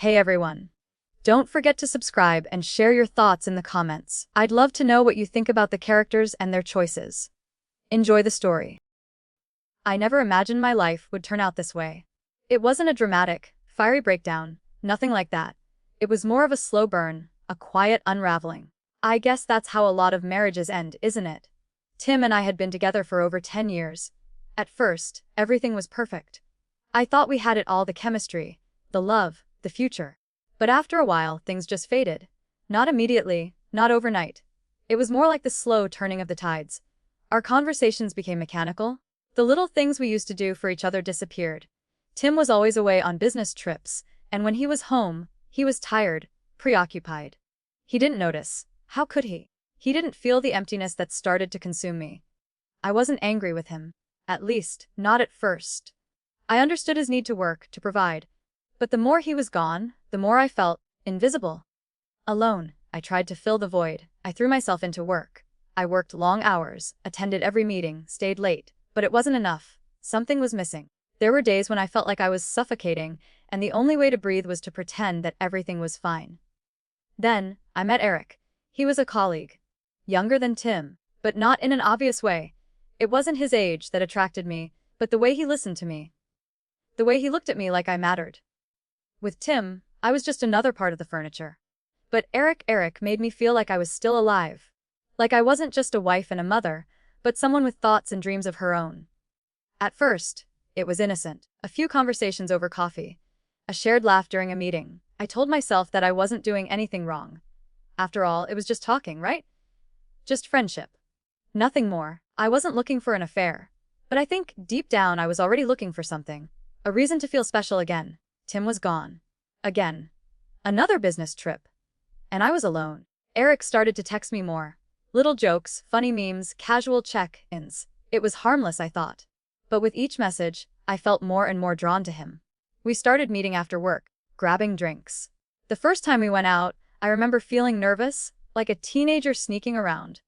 Hey everyone. Don't forget to subscribe and share your thoughts in the comments. I'd love to know what you think about the characters and their choices. Enjoy the story. I never imagined my life would turn out this way. It wasn't a dramatic, fiery breakdown, nothing like that. It was more of a slow burn, a quiet unraveling. I guess that's how a lot of marriages end, isn't it? Tim and I had been together for over 10 years. At first, everything was perfect. I thought we had it all, the chemistry, the love, the future. But after a while, things just faded. Not immediately, not overnight. It was more like the slow turning of the tides. Our conversations became mechanical. The little things we used to do for each other disappeared. Tim was always away on business trips, and when he was home, he was tired, preoccupied. He didn't notice. How could he? He didn't feel the emptiness that started to consume me. I wasn't angry with him. At least, not at first. I understood his need to work, to provide. But the more he was gone, the more I felt invisible. Alone, I tried to fill the void. I threw myself into work. I worked long hours, attended every meeting, stayed late. But it wasn't enough. Something was missing. There were days when I felt like I was suffocating, and the only way to breathe was to pretend that everything was fine. Then, I met Eric. He was a colleague. Younger than Tim, but not in an obvious way. It wasn't his age that attracted me, but the way he listened to me. The way he looked at me like I mattered. With Tim, I was just another part of the furniture. But Eric made me feel like I was still alive. Like I wasn't just a wife and a mother, but someone with thoughts and dreams of her own. At first, it was innocent. A few conversations over coffee. A shared laugh during a meeting. I told myself that I wasn't doing anything wrong. After all, it was just talking, right? Just friendship. Nothing more. I wasn't looking for an affair. But I think, deep down, I was already looking for something. A reason to feel special again. Tim was gone. Again. Another business trip. And I was alone. Eric started to text me more. Little jokes, funny memes, casual check-ins. It was harmless, I thought. But with each message, I felt more and more drawn to him. We started meeting after work, grabbing drinks. The first time we went out, I remember feeling nervous, like a teenager sneaking around.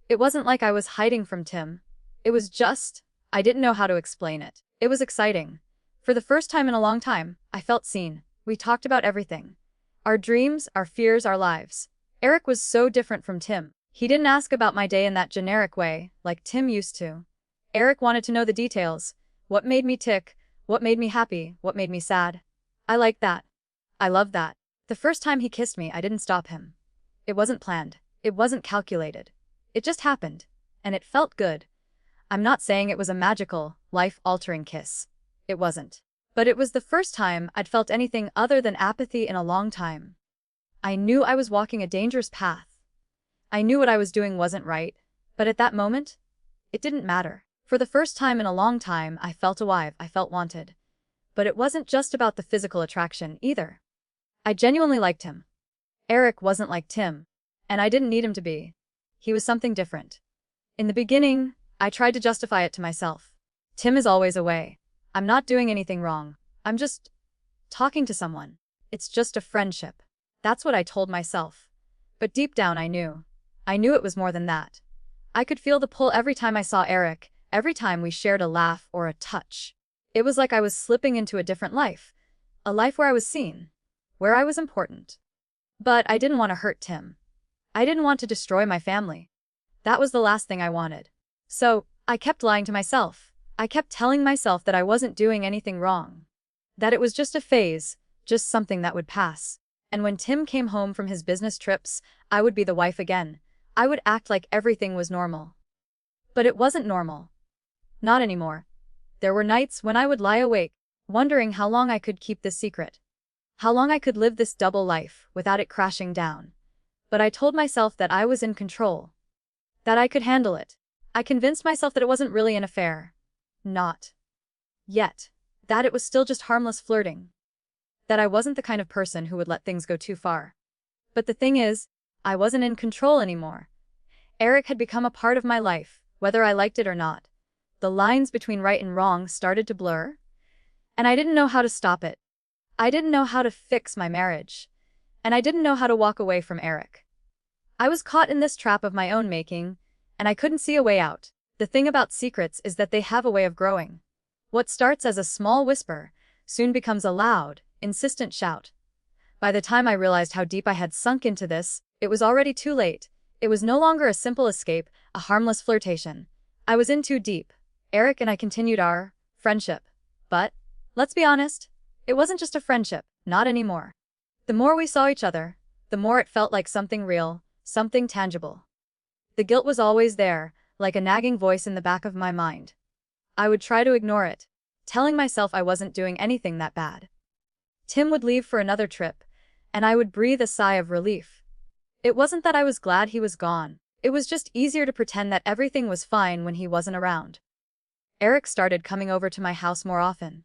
It wasn't like I was hiding from Tim. It was just, I didn't know how to explain it. It was exciting. For the first time in a long time, I felt seen. We talked about everything. Our dreams, our fears, our lives. Eric was so different from Tim. He didn't ask about my day in that generic way, like Tim used to. Eric wanted to know the details. What made me tick, what made me happy, what made me sad. I liked that. I loved that. The first time he kissed me, I didn't stop him. It wasn't planned. It wasn't calculated. It just happened. And it felt good. I'm not saying it was a magical, life-altering kiss. It wasn't. But it was the first time I'd felt anything other than apathy in a long time. I knew I was walking a dangerous path. I knew what I was doing wasn't right, but at that moment, it didn't matter. For the first time in a long time, I felt alive, I felt wanted. But it wasn't just about the physical attraction, either. I genuinely liked him. Eric wasn't like Tim, and I didn't need him to be. He was something different. In the beginning, I tried to justify it to myself. Tim is always away. I'm not doing anything wrong. I'm just talking to someone. It's just a friendship. That's what I told myself. But deep down I knew. I knew it was more than that. I could feel the pull every time I saw Eric, every time we shared a laugh or a touch. It was like I was slipping into a different life. A life where I was seen. Where I was important. But I didn't want to hurt Tim. I didn't want to destroy my family. That was the last thing I wanted. So, I kept lying to myself. I kept telling myself that I wasn't doing anything wrong. That it was just a phase, just something that would pass. And when Tim came home from his business trips, I would be the wife again. I would act like everything was normal. But it wasn't normal. Not anymore. There were nights when I would lie awake, wondering how long I could keep this secret. How long I could live this double life without it crashing down. But I told myself that I was in control. That I could handle it. I convinced myself that it wasn't really an affair. Not yet. That it was still just harmless flirting. That I wasn't the kind of person who would let things go too far. But the thing is, I wasn't in control anymore. Eric had become a part of my life, whether I liked it or not. The lines between right and wrong started to blur. And I didn't know how to stop it. I didn't know how to fix my marriage. And I didn't know how to walk away from Eric. I was caught in this trap of my own making, and I couldn't see a way out. The thing about secrets is that they have a way of growing. What starts as a small whisper soon becomes a loud, insistent shout. By the time I realized how deep I had sunk into this, it was already too late. It was no longer a simple escape, a harmless flirtation. I was in too deep. Eric and I continued our friendship. But, let's be honest, it wasn't just a friendship, not anymore. The more we saw each other, the more it felt like something real, something tangible. The guilt was always there, like a nagging voice in the back of my mind. I would try to ignore it, telling myself I wasn't doing anything that bad. Tim would leave for another trip, and I would breathe a sigh of relief. It wasn't that I was glad he was gone. It was just easier to pretend that everything was fine when he wasn't around. Eric started coming over to my house more often.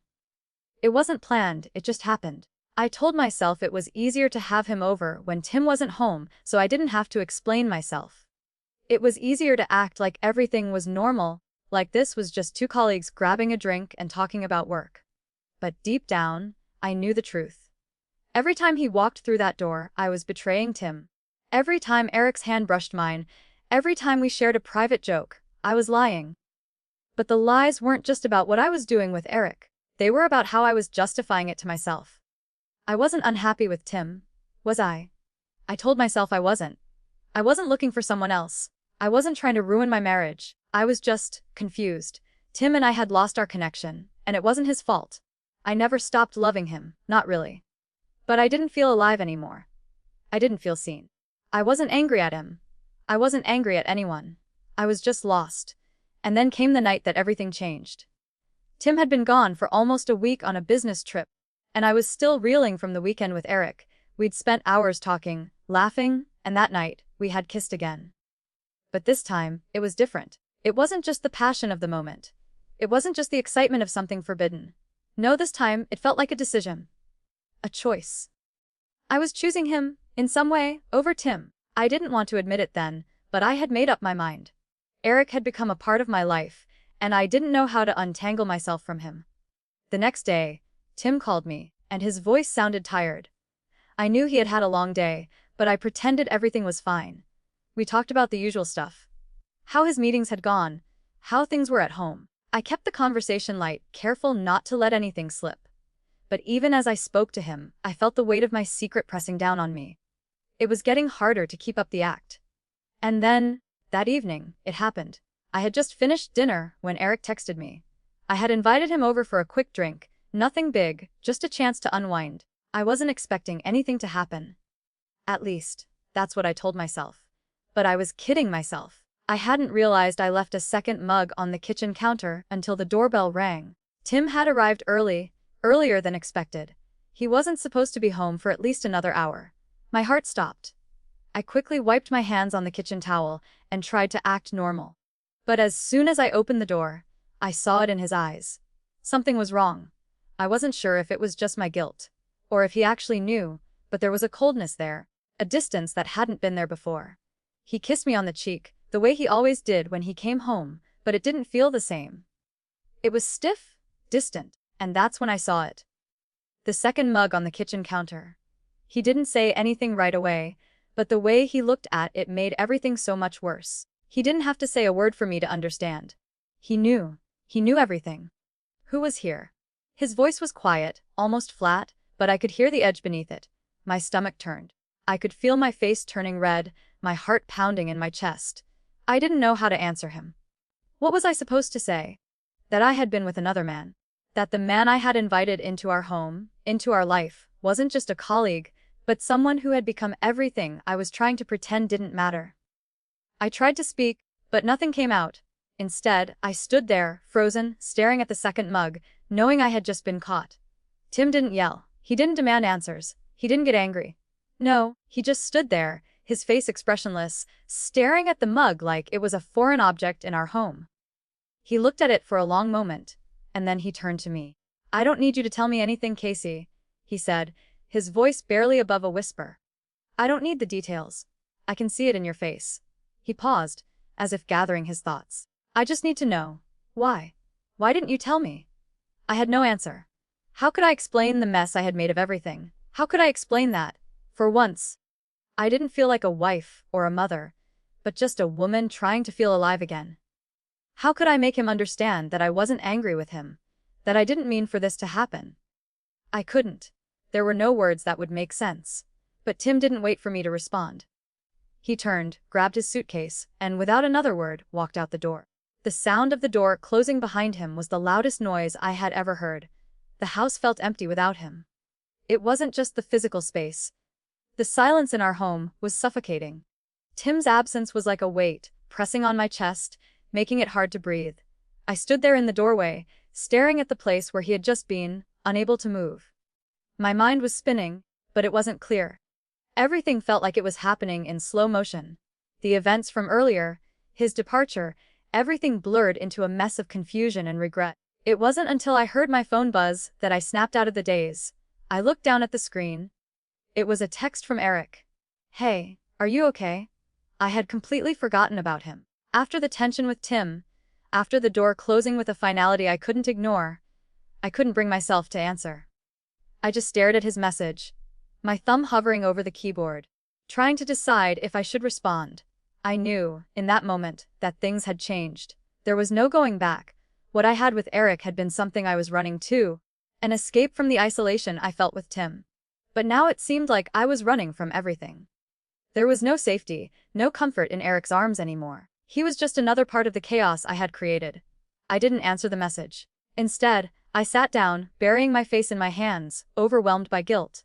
It wasn't planned, it just happened. I told myself it was easier to have him over when Tim wasn't home, so I didn't have to explain myself. It was easier to act like everything was normal, like this was just two colleagues grabbing a drink and talking about work. But deep down, I knew the truth. Every time he walked through that door, I was betraying Tim. Every time Eric's hand brushed mine, every time we shared a private joke, I was lying. But the lies weren't just about what I was doing with Eric. They were about how I was justifying it to myself. I wasn't unhappy with Tim, was I? I told myself I wasn't. I wasn't looking for someone else. I wasn't trying to ruin my marriage. I was just confused. Tim and I had lost our connection, and it wasn't his fault. I never stopped loving him, not really. But I didn't feel alive anymore. I didn't feel seen. I wasn't angry at him. I wasn't angry at anyone. I was just lost. And then came the night that everything changed. Tim had been gone for almost a week on a business trip, and I was still reeling from the weekend with Eric. We'd spent hours talking, laughing, and that night, we had kissed again. But this time, it was different. It wasn't just the passion of the moment. It wasn't just the excitement of something forbidden. No, this time, it felt like a decision. A choice. I was choosing him, in some way, over Tim. I didn't want to admit it then, but I had made up my mind. Eric had become a part of my life, and I didn't know how to untangle myself from him. The next day, Tim called me, and his voice sounded tired. I knew he had had a long day, but I pretended everything was fine. We talked about the usual stuff. How his meetings had gone, how things were at home. I kept the conversation light, careful not to let anything slip. But even as I spoke to him, I felt the weight of my secret pressing down on me. It was getting harder to keep up the act. And then, that evening, it happened. I had just finished dinner when Eric texted me. I had invited him over for a quick drink, nothing big, just a chance to unwind. I wasn't expecting anything to happen. At least, that's what I told myself. But I was kidding myself. I hadn't realized I left a second mug on the kitchen counter until the doorbell rang. Tim had arrived earlier than expected. He wasn't supposed to be home for at least another hour. My heart stopped. I quickly wiped my hands on the kitchen towel and tried to act normal. But as soon as I opened the door, I saw it in his eyes. Something was wrong. I wasn't sure if it was just my guilt, or if he actually knew, but there was a coldness there, a distance that hadn't been there before. He kissed me on the cheek, the way he always did when he came home, but it didn't feel the same. It was stiff, distant, and that's when I saw it. The second mug on the kitchen counter. He didn't say anything right away, but the way he looked at it made everything so much worse. He didn't have to say a word for me to understand. He knew everything. Who was here? His voice was quiet, almost flat, but I could hear the edge beneath it. My stomach turned. I could feel my face turning red, my heart pounding in my chest. I didn't know how to answer him. What was I supposed to say? That I had been with another man. That the man I had invited into our home, into our life, wasn't just a colleague, but someone who had become everything I was trying to pretend didn't matter. I tried to speak, but nothing came out. Instead, I stood there, frozen, staring at the second mug, knowing I had just been caught. Tim didn't yell. He didn't demand answers. He didn't get angry. No, he just stood there, his face expressionless, staring at the mug like it was a foreign object in our home. He looked at it for a long moment, and then he turned to me. "I don't need you to tell me anything, Casey," he said, his voice barely above a whisper. "I don't need the details. I can see it in your face." He paused, as if gathering his thoughts. "I just need to know. Why? Why didn't you tell me?" I had no answer. How could I explain the mess I had made of everything? How could I explain that, for once, I didn't feel like a wife or a mother, but just a woman trying to feel alive again? How could I make him understand that I wasn't angry with him, that I didn't mean for this to happen? I couldn't. There were no words that would make sense. But Tim didn't wait for me to respond. He turned, grabbed his suitcase, and without another word, walked out the door. The sound of the door closing behind him was the loudest noise I had ever heard. The house felt empty without him. It wasn't just the physical space. The silence in our home was suffocating. Tim's absence was like a weight, pressing on my chest, making it hard to breathe. I stood there in the doorway, staring at the place where he had just been, unable to move. My mind was spinning, but it wasn't clear. Everything felt like it was happening in slow motion. The events from earlier, his departure, everything blurred into a mess of confusion and regret. It wasn't until I heard my phone buzz that I snapped out of the daze. I looked down at the screen. It was a text from Eric. "Hey, are you okay?" I had completely forgotten about him. After the tension with Tim, after the door closing with a finality I couldn't ignore, I couldn't bring myself to answer. I just stared at his message, my thumb hovering over the keyboard, trying to decide if I should respond. I knew, in that moment, that things had changed. There was no going back. What I had with Eric had been something I was running to, an escape from the isolation I felt with Tim. But now it seemed like I was running from everything. There was no safety, no comfort in Eric's arms anymore. He was just another part of the chaos I had created. I didn't answer the message. Instead, I sat down, burying my face in my hands, overwhelmed by guilt.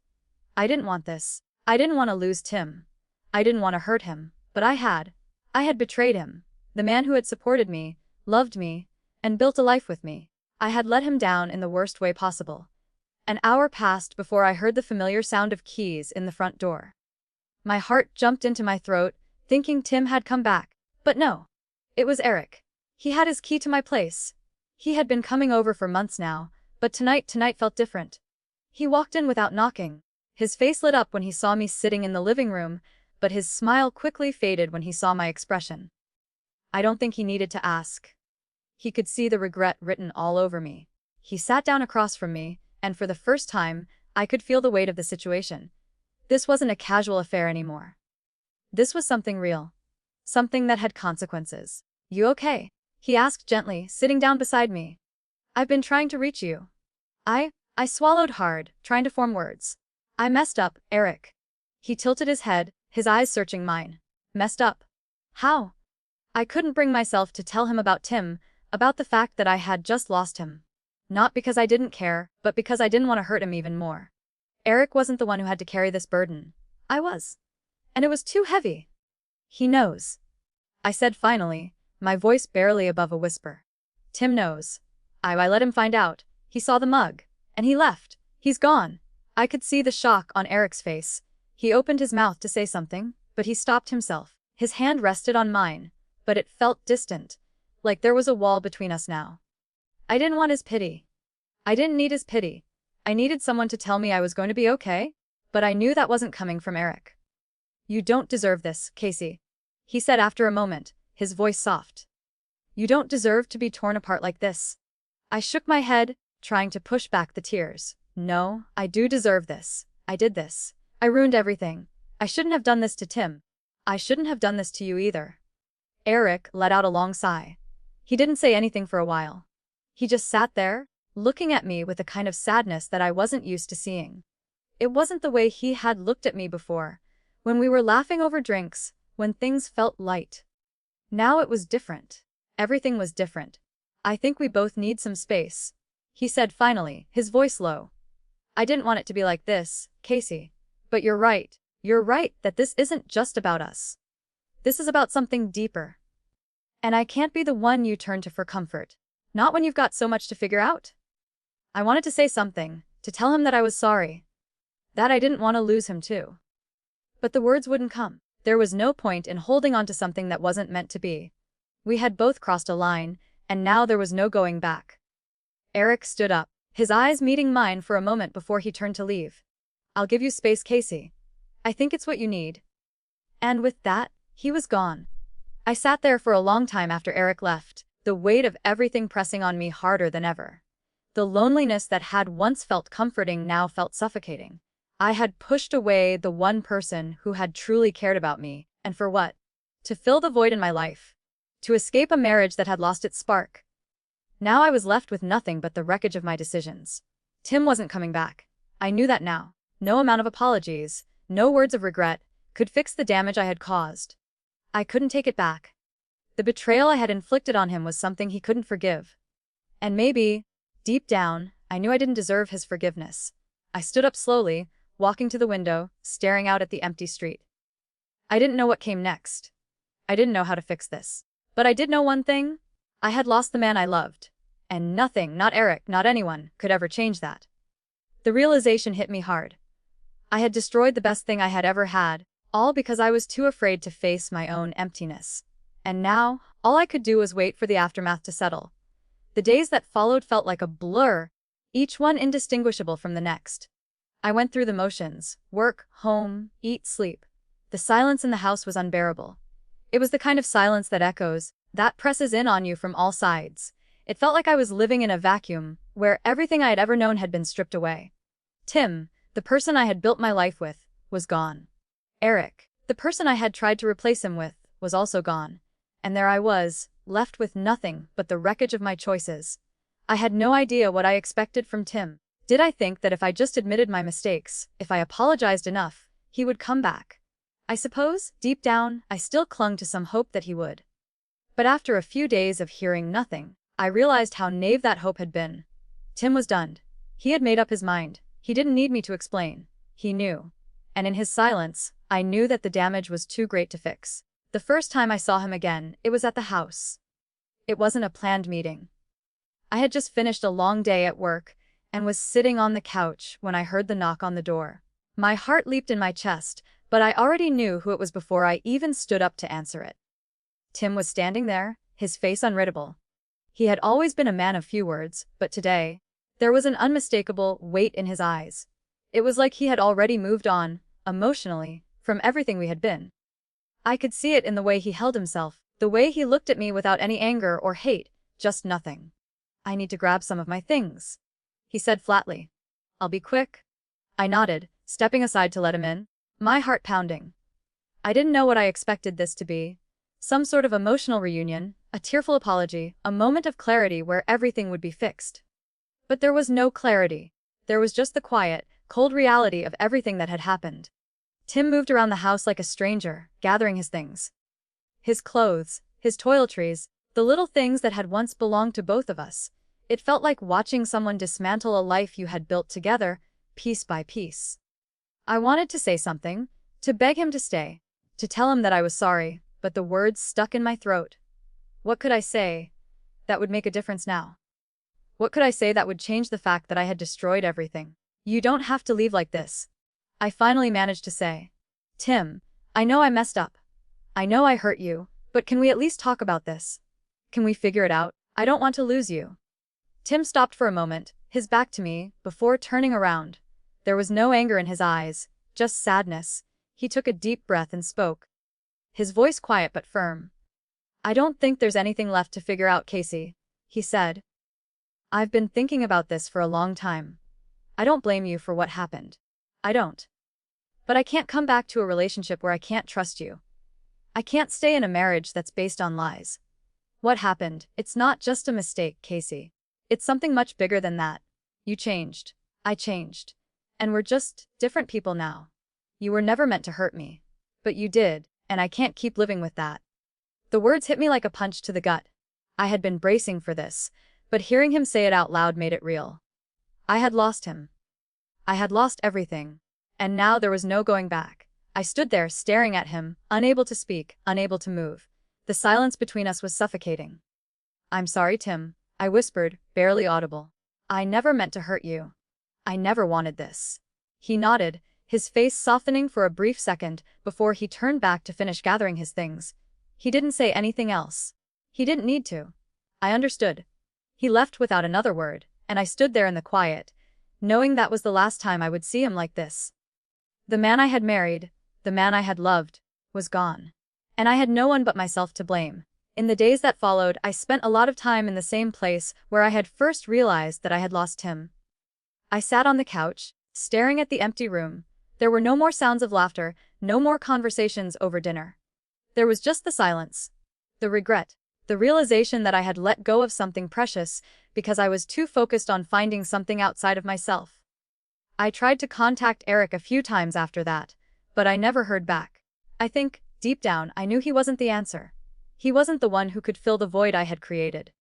I didn't want this. I didn't want to lose Tim. I didn't want to hurt him, but I had. I had betrayed him, the man who had supported me, loved me, and built a life with me. I had let him down in the worst way possible. An hour passed before I heard the familiar sound of keys in the front door. My heart jumped into my throat, thinking Tim had come back. But no. It was Eric. He had his key to my place. He had been coming over for months now, but tonight felt different. He walked in without knocking. His face lit up when he saw me sitting in the living room, but his smile quickly faded when he saw my expression. I don't think he needed to ask. He could see the regret written all over me. He sat down across from me, and for the first time, I could feel the weight of the situation. This wasn't a casual affair anymore. This was something real. Something that had consequences. "You okay?" he asked gently, sitting down beside me. "I've been trying to reach you." I swallowed hard, trying to form words. "I messed up, Eric." He tilted his head, his eyes searching mine. "Messed up? How?" I couldn't bring myself to tell him about Tim, about the fact that I had just lost him. Not because I didn't care, but because I didn't want to hurt him even more. Eric wasn't the one who had to carry this burden. I was. And it was too heavy. "He knows," I said finally, my voice barely above a whisper. "Tim knows. I let him find out. He saw the mug. And he left. He's gone." I could see the shock on Eric's face. He opened his mouth to say something, but he stopped himself. His hand rested on mine, but it felt distant, like there was a wall between us now. I didn't want his pity. I didn't need his pity. I needed someone to tell me I was going to be okay, but I knew that wasn't coming from Eric. "You don't deserve this, Casey," he said after a moment, his voice soft. "You don't deserve to be torn apart like this." I shook my head, trying to push back the tears. "No, I do deserve this. I did this. I ruined everything. I shouldn't have done this to Tim. I shouldn't have done this to you either." Eric let out a long sigh. He didn't say anything for a while. He just sat there, looking at me with a kind of sadness that I wasn't used to seeing. It wasn't the way he had looked at me before, when we were laughing over drinks, when things felt light. Now it was different. Everything was different. "I think we both need some space," he said finally, his voice low. "I didn't want it to be like this, Casey. But you're right. You're right that this isn't just about us. This is about something deeper. And I can't be the one you turn to for comfort. Not when you've got so much to figure out." I wanted to say something, to tell him that I was sorry. That I didn't want to lose him too. But the words wouldn't come. There was no point in holding on to something that wasn't meant to be. We had both crossed a line, and now there was no going back. Eric stood up, his eyes meeting mine for a moment before he turned to leave. "I'll give you space, Casey. I think it's what you need." And with that, he was gone. I sat there for a long time after Eric left, the weight of everything pressing on me harder than ever. The loneliness that had once felt comforting now felt suffocating. I had pushed away the one person who had truly cared about me, and for what? To fill the void in my life. To escape a marriage that had lost its spark. Now I was left with nothing but the wreckage of my decisions. Tim wasn't coming back. I knew that now. No amount of apologies, no words of regret, could fix the damage I had caused. I couldn't take it back. The betrayal I had inflicted on him was something he couldn't forgive. And maybe, deep down, I knew I didn't deserve his forgiveness. I stood up slowly, walking to the window, staring out at the empty street. I didn't know what came next. I didn't know how to fix this. But I did know one thing. I had lost the man I loved. And nothing, not Eric, not anyone, could ever change that. The realization hit me hard. I had destroyed the best thing I had ever had, all because I was too afraid to face my own emptiness. And now, all I could do was wait for the aftermath to settle. The days that followed felt like a blur, each one indistinguishable from the next. I went through the motions: work, home, eat, sleep. The silence in the house was unbearable. It was the kind of silence that echoes, that presses in on you from all sides. It felt like I was living in a vacuum, where everything I had ever known had been stripped away. Tim, the person I had built my life with, was gone. Eric, the person I had tried to replace him with, was also gone. And there I was, left with nothing but the wreckage of my choices. I had no idea what I expected from Tim. Did I think that if I just admitted my mistakes, if I apologized enough, he would come back? I suppose, deep down, I still clung to some hope that he would. But after a few days of hearing nothing, I realized how naive that hope had been. Tim was done. He had made up his mind. He didn't need me to explain. He knew. And in his silence, I knew that the damage was too great to fix. The first time I saw him again, it was at the house. It wasn't a planned meeting. I had just finished a long day at work and was sitting on the couch when I heard the knock on the door. My heart leaped in my chest, but I already knew who it was before I even stood up to answer it. Tim was standing there, his face unreadable. He had always been a man of few words, but today, there was an unmistakable weight in his eyes. It was like he had already moved on, emotionally, from everything we had been. I could see it in the way he held himself, the way he looked at me without any anger or hate, just nothing. "I need to grab some of my things," he said flatly. "I'll be quick." I nodded, stepping aside to let him in, my heart pounding. I didn't know what I expected this to be. Some sort of emotional reunion, a tearful apology, a moment of clarity where everything would be fixed. But there was no clarity. There was just the quiet, cold reality of everything that had happened. Tim moved around the house like a stranger, gathering his things. His clothes, his toiletries, the little things that had once belonged to both of us. It felt like watching someone dismantle a life you had built together, piece by piece. I wanted to say something, to beg him to stay, to tell him that I was sorry, but the words stuck in my throat. What could I say that would make a difference now? What could I say that would change the fact that I had destroyed everything? "You don't have to leave like this," I finally managed to say. "Tim, I know I messed up. I know I hurt you, but can we at least talk about this? Can we figure it out? I don't want to lose you." Tim stopped for a moment, his back to me, before turning around. There was no anger in his eyes, just sadness. He took a deep breath and spoke. His voice quiet but firm. "I don't think there's anything left to figure out, Casey," he said. "I've been thinking about this for a long time. I don't blame you for what happened. I don't. But I can't come back to a relationship where I can't trust you. I can't stay in a marriage that's based on lies. What happened, it's not just a mistake, Casey. It's something much bigger than that. You changed. I changed. And we're just different people now. You were never meant to hurt me. But you did, and I can't keep living with that." The words hit me like a punch to the gut. I had been bracing for this, but hearing him say it out loud made it real. I had lost him. I had lost everything. And now there was no going back. I stood there staring at him, unable to speak, unable to move. The silence between us was suffocating. "I'm sorry, Tim," I whispered, barely audible. "I never meant to hurt you. I never wanted this." He nodded, his face softening for a brief second before he turned back to finish gathering his things. He didn't say anything else. He didn't need to. I understood. He left without another word, and I stood there in the quiet, knowing that was the last time I would see him like this. The man I had married, the man I had loved, was gone. And I had no one but myself to blame. In the days that followed, I spent a lot of time in the same place where I had first realized that I had lost him. I sat on the couch, staring at the empty room. There were no more sounds of laughter, no more conversations over dinner. There was just the silence, the regret, the realization that I had let go of something precious because I was too focused on finding something outside of myself. I tried to contact Eric a few times after that, but I never heard back. I think, deep down, I knew he wasn't the answer. He wasn't the one who could fill the void I had created.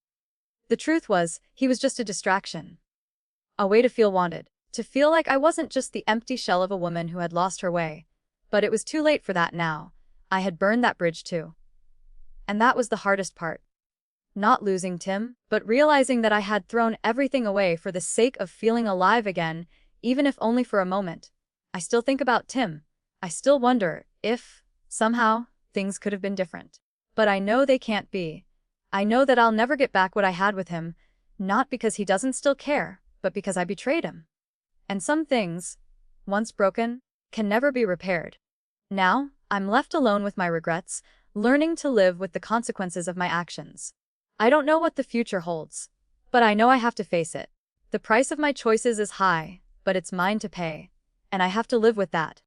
The truth was, he was just a distraction. A way to feel wanted. To feel like I wasn't just the empty shell of a woman who had lost her way. But it was too late for that now. I had burned that bridge too. And that was the hardest part. Not losing Tim, but realizing that I had thrown everything away for the sake of feeling alive again, even if only for a moment. I still think about Tim. I still wonder if, somehow, things could have been different. But I know they can't be. I know that I'll never get back what I had with him, not because he doesn't still care, but because I betrayed him. And some things, once broken, can never be repaired. Now, I'm left alone with my regrets, learning to live with the consequences of my actions. I don't know what the future holds, but I know I have to face it. The price of my choices is high, but it's mine to pay, and I have to live with that.